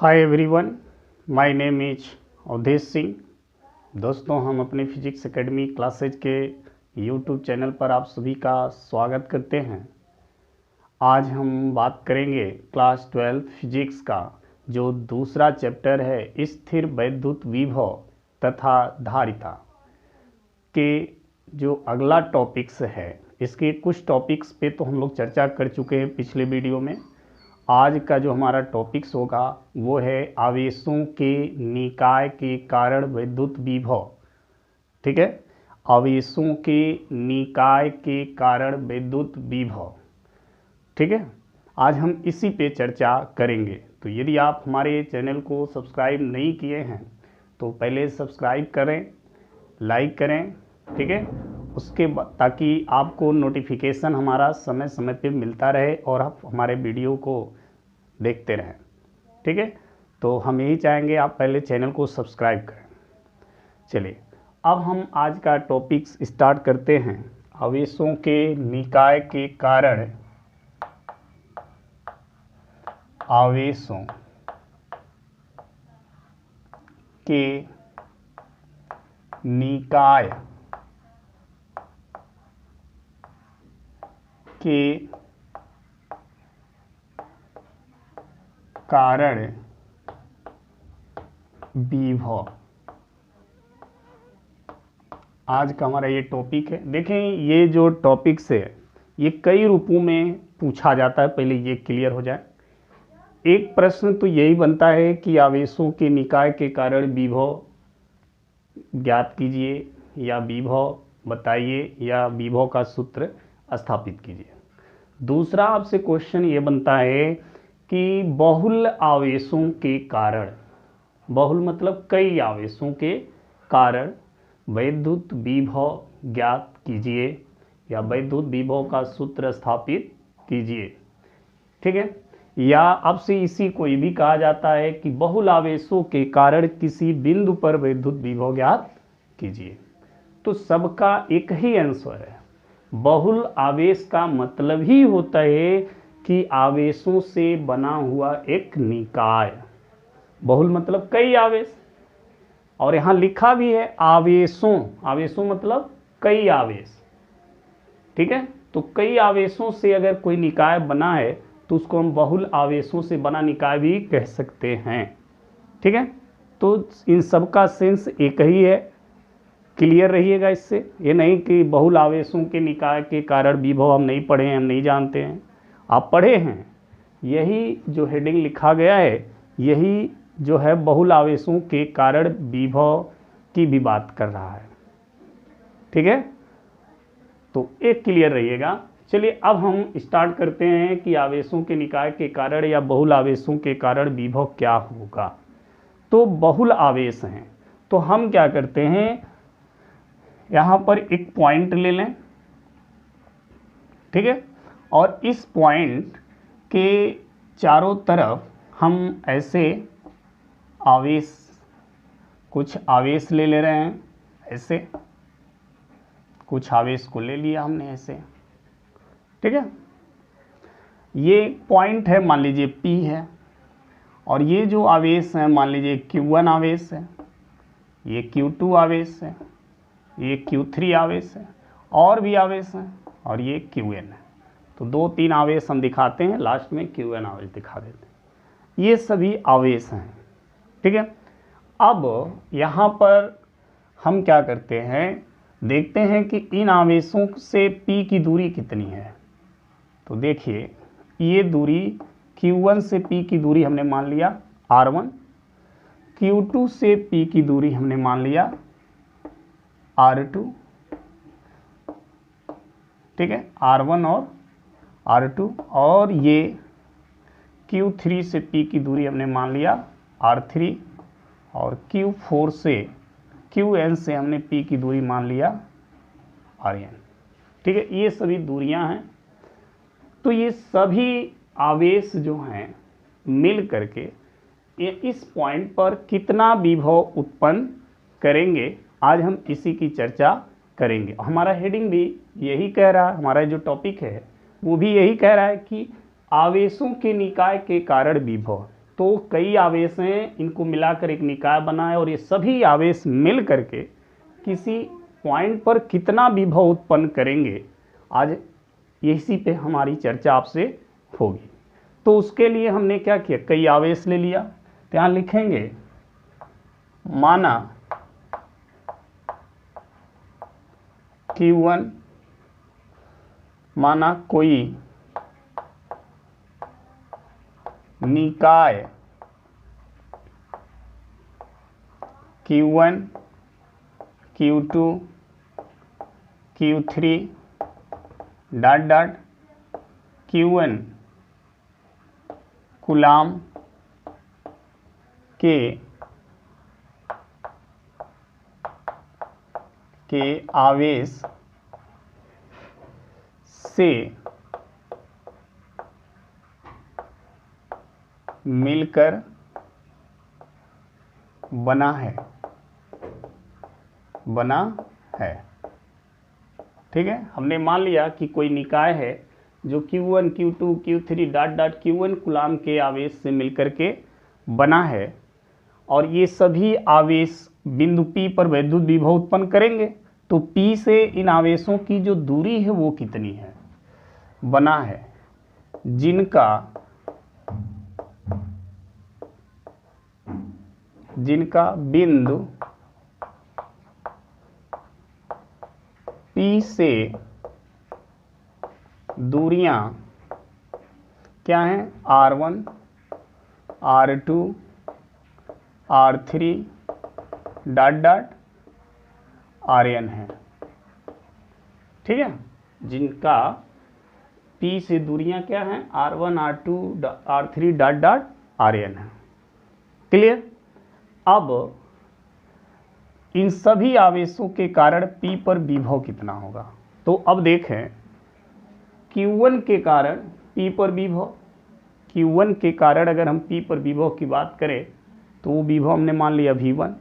Hi everyone, my name is Awadhesh Singh. दोस्तों, हम अपने फिजिक्स एकेडमी क्लासेज के यूट्यूब चैनल पर आप सभी का स्वागत करते हैं। आज हम बात करेंगे क्लास 12 फिजिक्स का जो दूसरा चैप्टर है स्थिर वैद्युत विभव तथा धारिता के जो अगला टॉपिक्स है। इसके कुछ टॉपिक्स पे तो हम लोग चर्चा कर चुके हैं पिछले वीडियो में। आज का जो हमारा टॉपिक्स होगा वो है आवेशों के निकाय के कारण वैद्युत विभव। ठीक है, आवेशों के निकाय के कारण वैद्युत विभव। ठीक है, आज हम इसी पे चर्चा करेंगे। तो यदि आप हमारे चैनल को सब्सक्राइब नहीं किए हैं तो पहले सब्सक्राइब करें, लाइक करें। ठीक है, उसके ताकि आपको नोटिफिकेशन हमारा समय समय पे मिलता रहे और आप हमारे वीडियो को देखते रहें। ठीक है, तो हम यही चाहेंगे आप पहले चैनल को सब्सक्राइब करें। चलिए, अब हम आज का टॉपिक्स स्टार्ट करते हैं। आवेशों के निकाय के कारण, आवेशों के निकाय के कारण विभव आज का हमारा ये टॉपिक है। देखें, ये जो टॉपिक्स है ये कई रूपों में पूछा जाता है, पहले ये क्लियर हो जाए। एक प्रश्न तो यही बनता है कि आवेशों के निकाय के कारण विभव ज्ञात कीजिए या विभव बताइए या विभव का सूत्र स्थापित कीजिए। दूसरा आपसे क्वेश्चन ये बनता है कि बहुल आवेशों के कारण, बहुल मतलब कई आवेशों के कारण वैद्युत विभव ज्ञात कीजिए या वैद्युत विभव का सूत्र स्थापित कीजिए। ठीक है, या आपसे इसी को ये भी कहा जाता है कि बहुल आवेशों के कारण किसी बिंदु पर वैद्युत विभव ज्ञात कीजिए। तो सबका एक ही आंसर है। बहुल आवेश का मतलब ही होता है कि आवेशों से बना हुआ एक निकाय। बहुल मतलब कई आवेश, और यहाँ लिखा भी है आवेशों। आवेशों मतलब कई आवेश। ठीक है, तो कई आवेशों से अगर कोई निकाय बना है तो उसको हम बहुल आवेशों से बना निकाय भी कह सकते हैं। ठीक है, तो इन सब का सेंस एक ही है। क्लियर रहिएगा इससे। ये नहीं कि बहुल आवेशों के निकाय के कारण विभव हम नहीं पढ़े हैं, हम नहीं जानते हैं। आप पढ़े हैं। यही जो हेडिंग लिखा गया है यही जो है बहुल आवेशों के कारण विभव की भी बात कर रहा है। ठीक है, तो एक क्लियर रहिएगा। चलिए, अब हम स्टार्ट करते हैं कि आवेशों के निकाय के कारण या बहुल आवेशों के कारण विभव क्या होगा। तो बहुल आवेश हैं तो हम क्या करते हैं, यहाँ पर एक पॉइंट ले लें। ठीक है, और इस पॉइंट के चारों तरफ हम ऐसे आवेश, कुछ आवेश ले रहे हैं। ऐसे कुछ आवेश को ले लिया हमने ऐसे। ठीक है, ये पॉइंट है, मान लीजिए P है, और ये जो आवेश है मान लीजिए Q1 आवेश है, ये Q2 आवेश है, ये Q3 आवेश है, और भी आवेश हैं, और ये Qn है। तो 2-3 आवेश हम दिखाते हैं, लास्ट में Qn आवेश दिखा देते हैं। ये सभी आवेश हैं। ठीक है, अब यहाँ पर हम क्या करते हैं, देखते हैं कि इन आवेशों से P की दूरी कितनी है। तो देखिए, ये दूरी Q1 से P की दूरी हमने मान लिया R1, Q2 से P की दूरी हमने मान लिया R2। ठीक है, R1 और R2, और ये Q3 से P की दूरी हमने मान लिया R3, और Q4 से Qn से हमने P की दूरी मान लिया Rn। ठीक है, ये सभी दूरियां हैं। तो ये सभी आवेश जो हैं मिल करके ये इस पॉइंट पर कितना विभव उत्पन्न करेंगे, आज हम इसी की चर्चा करेंगे। हमारा हेडिंग भी यही कह रहा है, हमारा जो टॉपिक है वो भी यही कह रहा है कि आवेशों के निकाय के कारण विभव। तो कई आवेश हैं, इनको मिलाकर एक निकाय बना है और ये सभी आवेश मिल करके किसी पॉइंट पर कितना विभव उत्पन्न करेंगे, आज इसी पे हमारी चर्चा आपसे होगी। तो उसके लिए हमने क्या किया, कई आवेश ले लिया। तो यहाँ लिखेंगे माना Q1, माना कोई निकाय Q1, Q2, Q3 dot dot Q1 coulomb के आवेश से मिलकर बना है, ठीक है। हमने मान लिया कि कोई निकाय है जो Q1, Q2, Q3 dot dot Q1 coulomb के आवेश से मिलकर के बना है और ये सभी आवेश बिंदु P पर वैद्युत विभव उत्पन्न करेंगे। तो P से इन आवेशों की जो दूरी है वो कितनी है, बना है, जिनका बिंदु P से दूरियां क्या हैं, R1, R2, R3 dot dot Rn है, ठीक है। जिनका P से दूरियां क्या हैं, R1, R2, R3 dot dot Rn है। क्लियर। अब इन सभी आवेशों के कारण P पर विभव कितना होगा। तो अब देखें Q1 के कारण P पर विभव, Q1 के कारण अगर हम P पर विभव की बात करें तो वो विभव हमने मान लिया V1,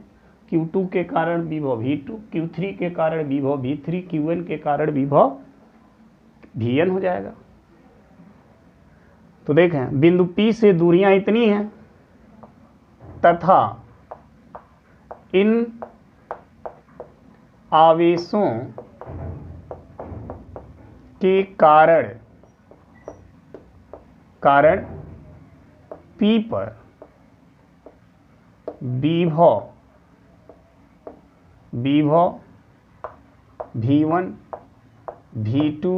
Q2 के कारण विभव V2, Q3 के कारण विभव V3, Q1 के कारण विभव Vn हो जाएगा। तो देखें बिंदु P से दूरियां इतनी हैं तथा इन आवेशों के कारण P पर विभव V1, V2,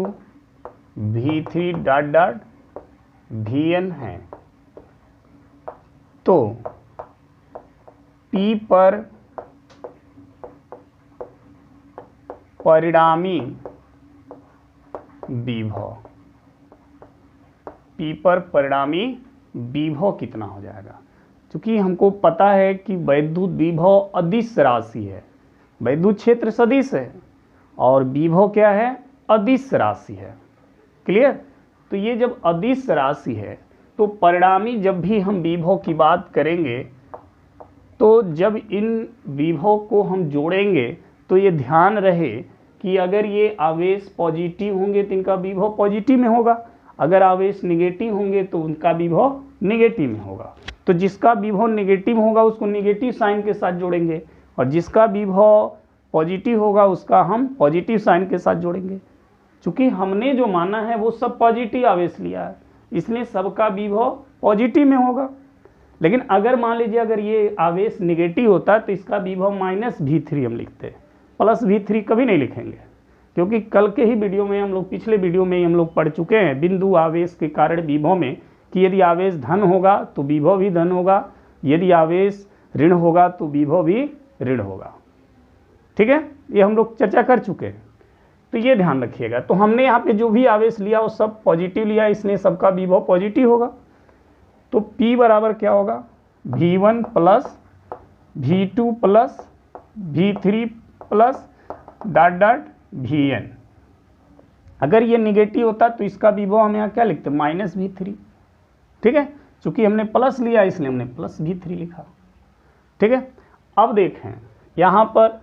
V3 dot dot Vn है। तो P पर परिणामी विभव, P पर परिणामी विभव कितना हो जाएगा। क्योंकि हमको पता है कि वैद्युत विभव अदिश राशि है, वैद्युत क्षेत्र सदिश है और विभव क्या है, अदिश राशि है। क्लियर। तो ये जब अदिश राशि है तो परिणामी जब भी हम विभव की बात करेंगे तो जब इन विभव को हम जोड़ेंगे तो ये ध्यान रहे कि अगर ये आवेश पॉजिटिव होंगे तो इनका विभव पॉजिटिव में होगा, अगर आवेश निगेटिव होंगे तो उनका विभव निगेटिव में होगा। तो जिसका विभव निगेटिव होगा उसको निगेटिव साइन के साथ जोड़ेंगे और जिसका विभव पॉजिटिव होगा उसका हम पॉजिटिव साइन के साथ जोड़ेंगे। चूँकि हमने जो माना है वो सब पॉजिटिव आवेश लिया है इसलिए सबका विभव पॉजिटिव में होगा। लेकिन अगर मान लीजिए अगर ये आवेश निगेटिव होता है तो इसका विभव -V3 हम लिखते हैं, +V3 कभी नहीं लिखेंगे। क्योंकि कल के ही वीडियो में हम लोग, पिछले वीडियो में ही हम लोग पढ़ चुके हैं बिंदु आवेश के कारण विभव में कि यदि आवेश धन होगा तो विभव भी धन होगा, यदि आवेश ऋण होगा तो विभव भी ऋण होगा। ठीक है, ये हम लोग चर्चा कर चुके हैं, तो ये ध्यान रखिएगा। तो हमने यहाँ पे जो भी आवेश लिया वो सब पॉजिटिव लिया, इसलिए सबका विभव पॉजिटिव होगा। तो P बराबर क्या होगा, V1 plus V2 plus V3 plus dot dot Vn। अगर ये निगेटिव होता तो इसका विभव हम यहाँ क्या लिखते, -V3। ठीक है, चूंकि हमने प्लस लिया इसलिए हमने +V3 लिखा। ठीक है, अब देखें यहाँ पर,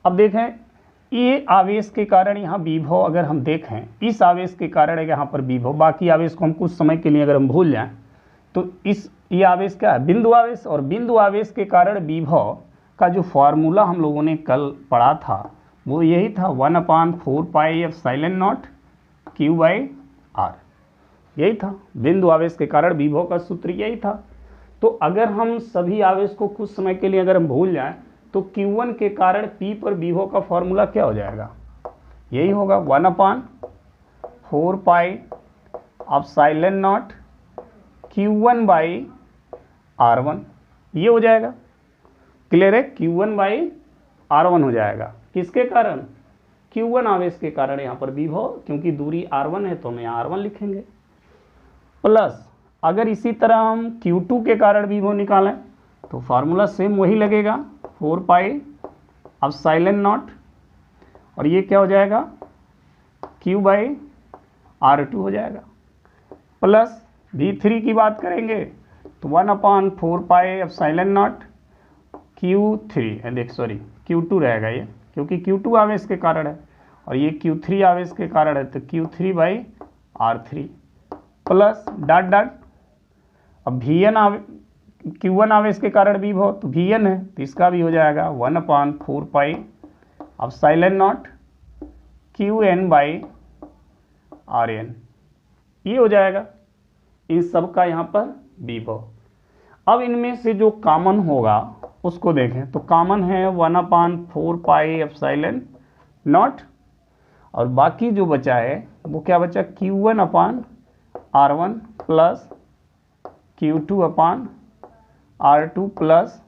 अब देखें ये आवेश के कारण यहाँ विभव, अगर हम देखें इस आवेश के कारण यहाँ पर विभव, बाकी आवेश को हम कुछ समय के लिए अगर हम भूल जाएं तो इस ये आवेश क्या है? बिंदु आवेश। और बिंदु आवेश के कारण विभव का जो फॉर्मूला हम लोगों ने कल पढ़ा था वो यही था 1/4πε0 Q/r। यही था, बिंदु आवेश के कारण विभव का सूत्र यही था। तो अगर हम सभी आवेश को कुछ समय के लिए अगर हम भूल जाएं तो Q1 के कारण P पर विभव का फॉर्मूला क्या हो जाएगा? यही होगा 1/4πε0 Q1/r1। ये हो जाएगा, क्लियर है? Q1/r1 हो जाएगा। किसके कारण? Q1 आवेश के कारण यहाँ पर विभव, क्योंकि दूरी r1 है तो हम यहाँ r1 लिखेंगे। प्लस अगर इसी तरह हम Q2 के कारण विभव निकालें तो फार्मूला सेम वही लगेगा 4πε0, और ये क्या हो जाएगा? Q/r2 हो जाएगा। प्लस V3 की बात करेंगे तो 1/4πε0 Q2 रहेगा ये, क्योंकि Q2 आवेश के कारण है और ये Q3 आवेश के कारण है, तो Q3/r3 प्लस डॉट डॉट। अब Q1 आवेश के कारण विभव तो Vn है, तो इसका भी हो जाएगा 1/4πε0 Qn/Rn। ये हो जाएगा इन सब का यहाँ पर विभव। अब इनमें से जो कॉमन होगा उसको देखें तो कॉमन है 1/4πε0, और बाकी जो बचा है वो क्या बचा? Q1/R1 plus Q2/R2 plus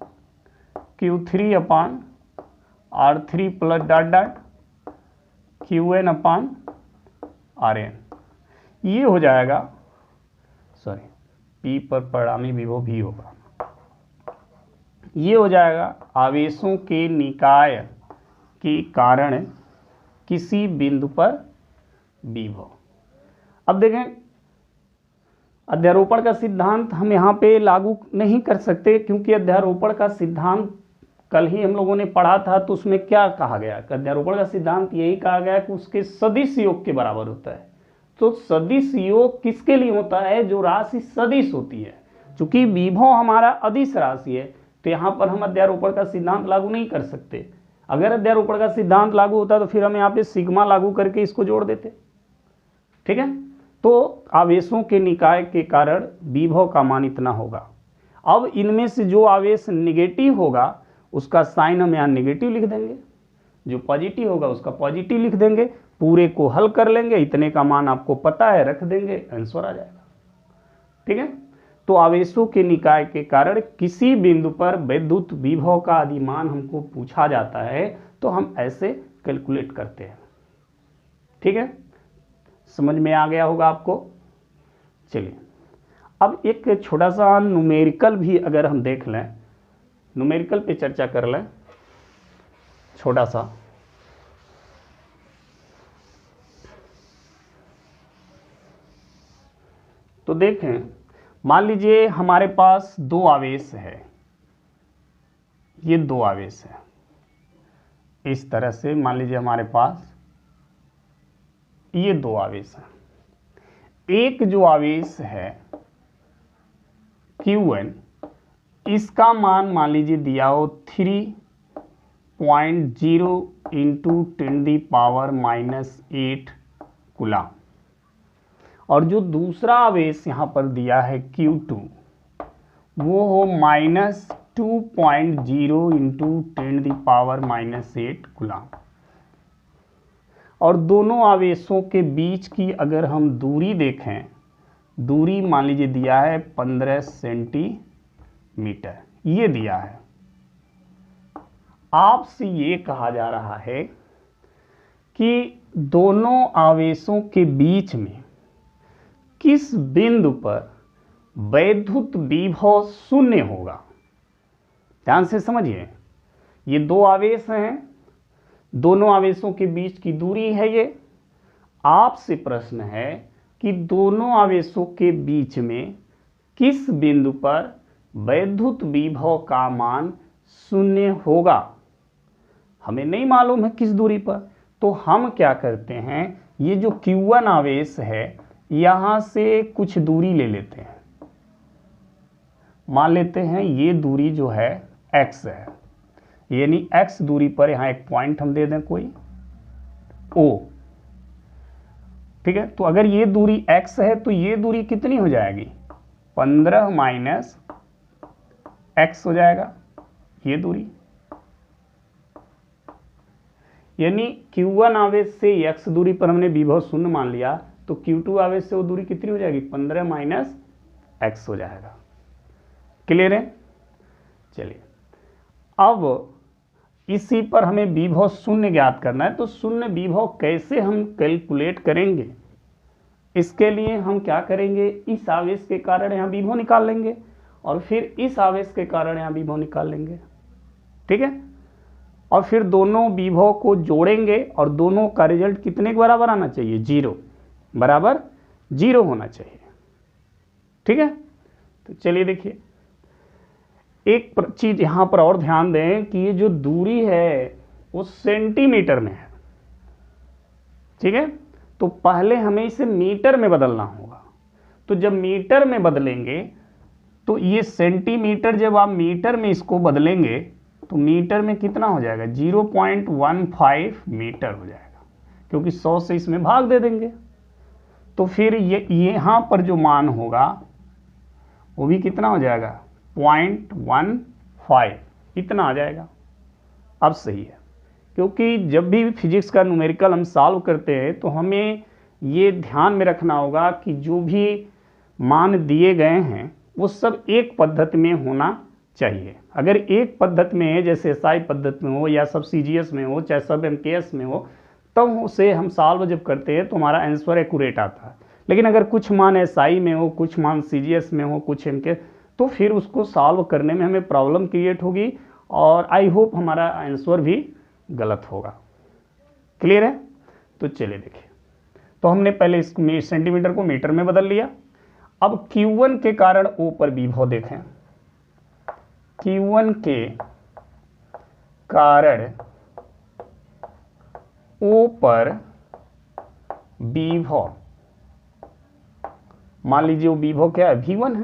Q3/R3 plus dot dot Qn/Rn। ये हो जाएगा, सॉरी P पर परिणामी विभव भी होगा। ये हो जाएगा आवेशों के निकाय के कारण किसी बिंदु पर विभव। अब देखें, अध्यारोपण का सिद्धांत हम यहाँ पे लागू नहीं कर सकते, क्योंकि अध्यारोपण का सिद्धांत कल ही हम लोगों ने पढ़ा था। तो उसमें क्या कहा गया? अध्यारोपण का सिद्धांत यही कहा गया कि उसके सदिश योग के बराबर होता है। तो सदिश योग किसके लिए होता है? जो राशि सदिश होती है। चूंकि विभव हमारा अदिश राशि है तो यहाँ पर हम अध्यारोपण का सिद्धांत लागू नहीं कर सकते। अगर अध्यारोपण का सिद्धांत लागू होता तो फिर हम यहाँ पे सिग्मा लागू करके इसको जोड़ देते। ठीक है, तो आवेशों के निकाय के कारण विभव का मान इतना होगा। अब इनमें से जो आवेश नेगेटिव होगा उसका साइन हम यहाँ नेगेटिव लिख देंगे, जो पॉजिटिव होगा उसका पॉजिटिव लिख देंगे, पूरे को हल कर लेंगे, इतने का मान आपको पता है, रख देंगे, आंसर आ जाएगा। ठीक है, तो आवेशों के निकाय के कारण किसी बिंदु पर वैद्युत विभव का अधिमान हमको पूछा जाता है तो हम ऐसे कैलकुलेट करते हैं। ठीक है, समझ में आ गया होगा आपको। चलिए अब एक छोटा सा न्यूमेरिकल भी अगर हम देख लें, न्यूमेरिकल पे चर्चा कर लें छोटा सा। तो देखें, मान लीजिए हमारे पास दो आवेश है, ये दो आवेश है। इस तरह से मान लीजिए हमारे पास ये दो आवेश है। एक जो आवेश है Qn, इसका मान लीजिए दिया हो 3.0 × 10⁻⁸ कूलम, और जो दूसरा आवेश यहाँ पर दिया है Q2 वो हो -2.0 × 10⁻⁸ कूलम। और दोनों आवेशों के बीच की अगर हम दूरी देखें, दूरी मान लीजिए दिया है 15 सेंटीमीटर, ये दिया है। आपसे ये कहा जा रहा है कि दोनों आवेशों के बीच में किस बिंदु पर वैद्युत विभव शून्य होगा। ध्यान से समझिए, ये दो आवेश हैं, दोनों आवेशों के बीच की दूरी है ये। आपसे प्रश्न है कि दोनों आवेशों के बीच में किस बिंदु पर वैद्युत विभव का मान शून्य होगा। हमें नहीं मालूम है किस दूरी पर, तो हम क्या करते हैं, ये जो Q1 आवेश है यहाँ से कुछ दूरी ले लेते हैं। मान लेते हैं ये दूरी जो है x है, यानी x दूरी पर यहाँ एक पॉइंट हम दे दें कोई O, ठीक है। तो अगर ये दूरी x है तो ये दूरी कितनी हो जाएगी, 15 माइनस x हो जाएगा ये दूरी, यानी Q1 आवेश से x दूरी पर हमने विभव शून्य मान लिया, तो Q2 आवेश से वो दूरी कितनी हो जाएगी, 15 माइनस x हो जाएगा। क्लियर है। चलिए अब इसी पर हमें विभव शून्य ज्ञात करना है, तो शून्य विभव कैसे हम कैलकुलेट करेंगे, इसके लिए हम क्या करेंगे, इस आवेश के कारण यहाँ विभव निकाल लेंगे और फिर इस आवेश के कारण यहाँ विभव निकाल लेंगे, ठीक है। और फिर दोनों विभव को जोड़ेंगे और दोनों का रिजल्ट कितने के बराबर आना चाहिए, 0 बराबर 0 होना चाहिए, ठीक है। तो चलिए देखिए एक चीज यहां पर और ध्यान दें कि ये जो दूरी है वो सेंटीमीटर में है, ठीक है। तो पहले हमें इसे मीटर में बदलना होगा, तो जब मीटर में बदलेंगे तो ये सेंटीमीटर, जब आप मीटर में इसको बदलेंगे तो मीटर में कितना हो जाएगा, 0.15 मीटर हो जाएगा, क्योंकि 100 से इसमें भाग दे देंगे। तो फिर ये यहाँ पर जो मान होगा वो भी कितना हो जाएगा, 0.15 इतना आ जाएगा। अब सही है, क्योंकि जब भी फिजिक्स का न्यूमेरिकल हम सॉल्व करते हैं तो हमें ये ध्यान में रखना होगा कि जो भी मान दिए गए हैं वो सब एक पद्धति में होना चाहिए। अगर एक पद्धति में है, जैसे SI पद्धति में हो या सब CGS में हो चाहे सब MKS में हो, तब उसे हम सॉल्व जब करते हैं तो हमारा आंसर एक्यूरेट आता है। लेकिन अगर कुछ मान SI में हो, कुछ मान CGS में हो, कुछ MKS, तो फिर उसको सॉल्व करने में हमें प्रॉब्लम क्रिएट होगी और आई होप हमारा आंसर भी गलत होगा। क्लियर है। तो चलिए देखिए, तो हमने पहले इस सेंटीमीटर को मीटर में बदल लिया। अब Q1 के कारण O पर विभव देखें, Q1 के कारण O पर विभव, मान लीजिए वो विभव क्या है, V1 है,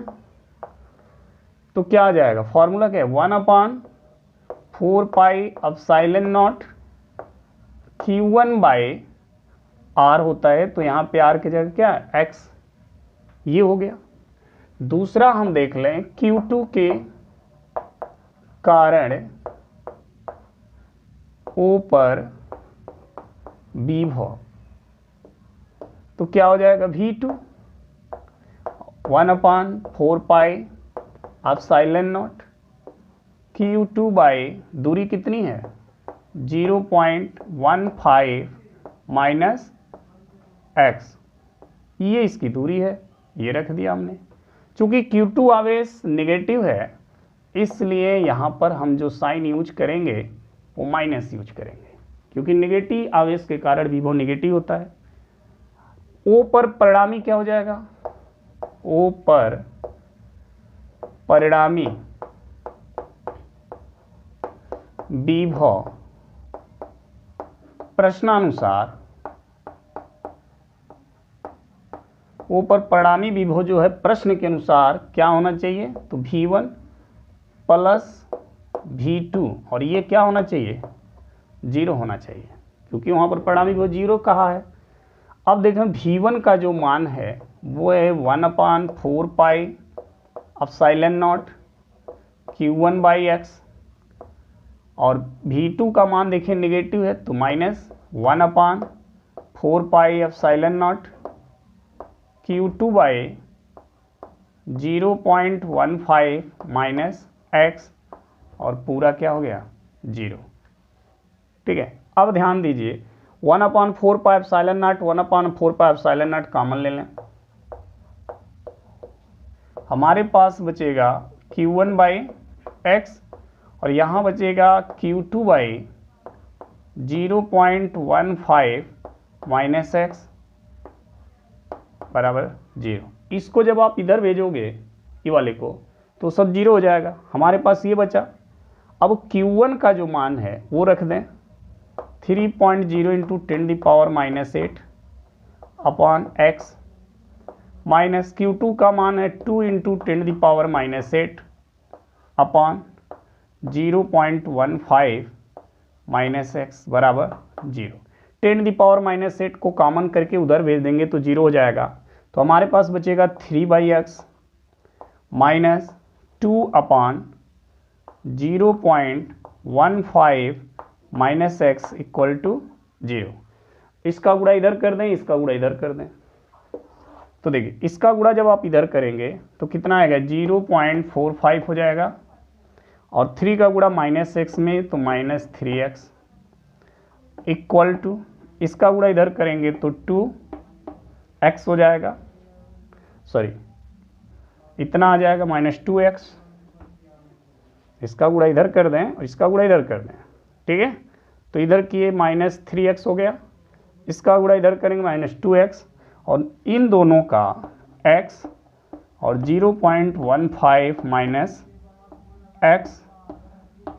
तो क्या आ जाएगा, फॉर्मूला क्या है, 1/4 pi epsilon not Q1 by R होता है, तो यहाँ पे R की जगह क्या है, X, ये हो गया। दूसरा हम देख लें Q2 के कारण O पर विभव, तो क्या हो जाएगा, V2 1/4 pi epsilon not Q2 by दूरी कितनी है, 0.15 माइनस x, ये इसकी दूरी है, ये रख दिया हमने। चूंकि Q2 आवेश नेगेटिव है इसलिए यहाँ पर हम जो साइन यूज करेंगे वो माइनस यूज करेंगे, क्योंकि नेगेटिव आवेश के कारण विभव नेगेटिव होता है। O पर परिणामी क्या हो जाएगा, O पर परिणामी विभव प्रश्नानुसार, O पर परिणामी विभव जो है प्रश्न के अनुसार क्या होना चाहिए, तो V1 प्लस V2, और ये क्या होना चाहिए, 0 होना चाहिए, क्योंकि वहाँ पर परिणामी विभव 0 कहा है। अब देखें V1 का जो मान है वो है 1/4 pi epsilon not Q1 by X, और V2 का मान देखें नेगेटिव है तो minus 1/4 pi epsilon not Q2 by 0.15 minus X, और पूरा क्या हो गया, 0। ठीक है। अब ध्यान दीजिए 1/4 pi epsilon not 1/4 pi epsilon not common ले लें, हमारे पास बचेगा Q1 बाई X और यहाँ बचेगा Q2 बाई 0.15 माइनस X बराबर 0। इसको जब आप इधर भेजोगे ये वाले को तो सब 0 हो जाएगा, हमारे पास ये बचा। अब Q1 का जो मान है वो रख दें 3.0 into 10⁻⁻8 upon X, minus Q2 का मान है 2 इंटू 10⁻⁻8 अपॉन 0.15 माइनस एक्स बराबर 0। 10⁻⁻8 को कॉमन करके उधर भेज देंगे तो 0 हो जाएगा। तो हमारे पास बचेगा 3/x minus 2/0.15 minus x equal to 0। इसका गुणा इधर कर दें, इसका गुणा इधर कर दें। तो देखिए इसका गुणा जब आप इधर करेंगे तो कितना आएगा 0.45 हो जाएगा, और 3 का गुणा माइनस एक्स में तो माइनस 3x इक्वल टू, इसका गुणा इधर करेंगे तो 2x हो जाएगा, सॉरी इतना आ जाएगा माइनस 2x। इसका गुणा इधर कर दें और इसका गुणा इधर कर दें, ठीक है। तो इधर किए माइनस 3x हो गया, इसका गुणा इधर करेंगे माइनस 2x, और इन दोनों का x और 0.15 माइनस x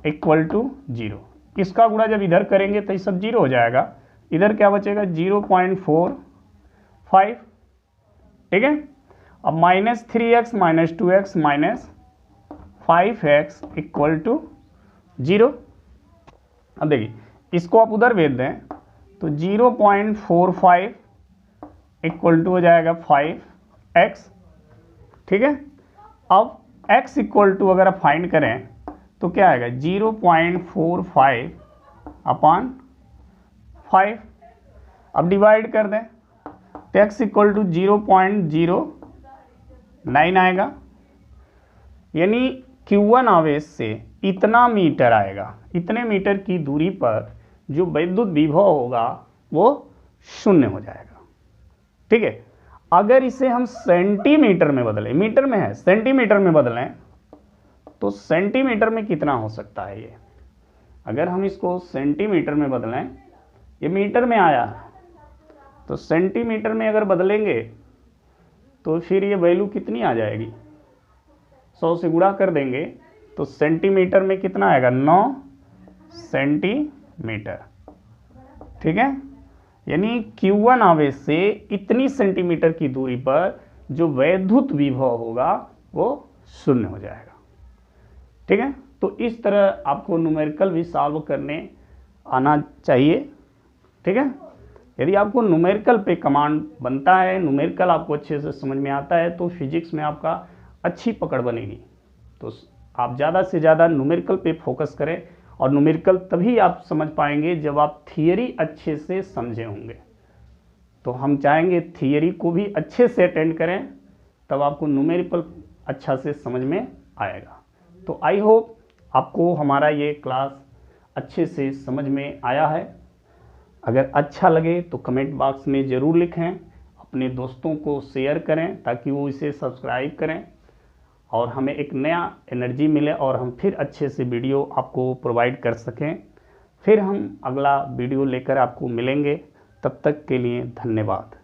इक्वल टू 0। इसका गुणा जब इधर करेंगे तो ये सब 0 हो जाएगा, इधर क्या बचेगा 0.45, ठीक है। अब minus 3x minus 2x minus 5x equal to 0। अब देखिए इसको आप उधर भेज दें तो 0.45 इक्वल टू हो जाएगा 5x, ठीक है। अब x इक्वल टू अगर आप फाइंड करें तो क्या आएगा 0.45 अपॉन 5। अब डिवाइड कर दें तो x इक्वल टू 0.09 आएगा, यानी Q1 आवेश से इतना मीटर आएगा, इतने मीटर की दूरी पर जो विद्युत विभव होगा वो 0 हो जाएगा, ठीक है। अगर इसे हम सेंटीमीटर में बदलें, मीटर में है सेंटीमीटर में बदलें तो सेंटीमीटर में कितना हो सकता है ये। अगर हम इसको सेंटीमीटर में बदलें, ये मीटर में आया तो सेंटीमीटर में अगर बदलेंगे तो फिर ये वैल्यू कितनी आ जाएगी, 100 से गुणा कर देंगे तो सेंटीमीटर में कितना आएगा 9 सेंटीमीटर, ठीक है। यानी Q1 आवेश से इतनी सेंटीमीटर की दूरी पर जो वैद्युत विभव होगा वो 0 हो जाएगा, ठीक है। तो इस तरह आपको न्यूमेरिकल भी सॉल्व करने आना चाहिए, ठीक है। यदि आपको न्यूमेरिकल पे कमांड बनता है, न्यूमेरिकल आपको अच्छे से समझ में आता है तो फिजिक्स में आपका अच्छी पकड़ बनेगी। तो आप ज़्यादा से ज़्यादा न्यूमेरिकल पे फोकस करें, और न्यूमेरिकल तभी आप समझ पाएंगे जब आप थियरी अच्छे से समझे होंगे। तो हम चाहेंगे थियरी को भी अच्छे से अटेंड करें, तब आपको न्यूमेरिकल अच्छा से समझ में आएगा। तो आई होप आपको हमारा ये क्लास अच्छे से समझ में आया है। अगर अच्छा लगे तो कमेंट बॉक्स में ज़रूर लिखें, अपने दोस्तों को शेयर करें ताकि वो इसे सब्सक्राइब करें और हमें एक नया एनर्जी मिले और हम फिर अच्छे से वीडियो आपको प्रोवाइड कर सकें। फिर हम अगला वीडियो लेकर आपको मिलेंगे, तब तक के लिए धन्यवाद।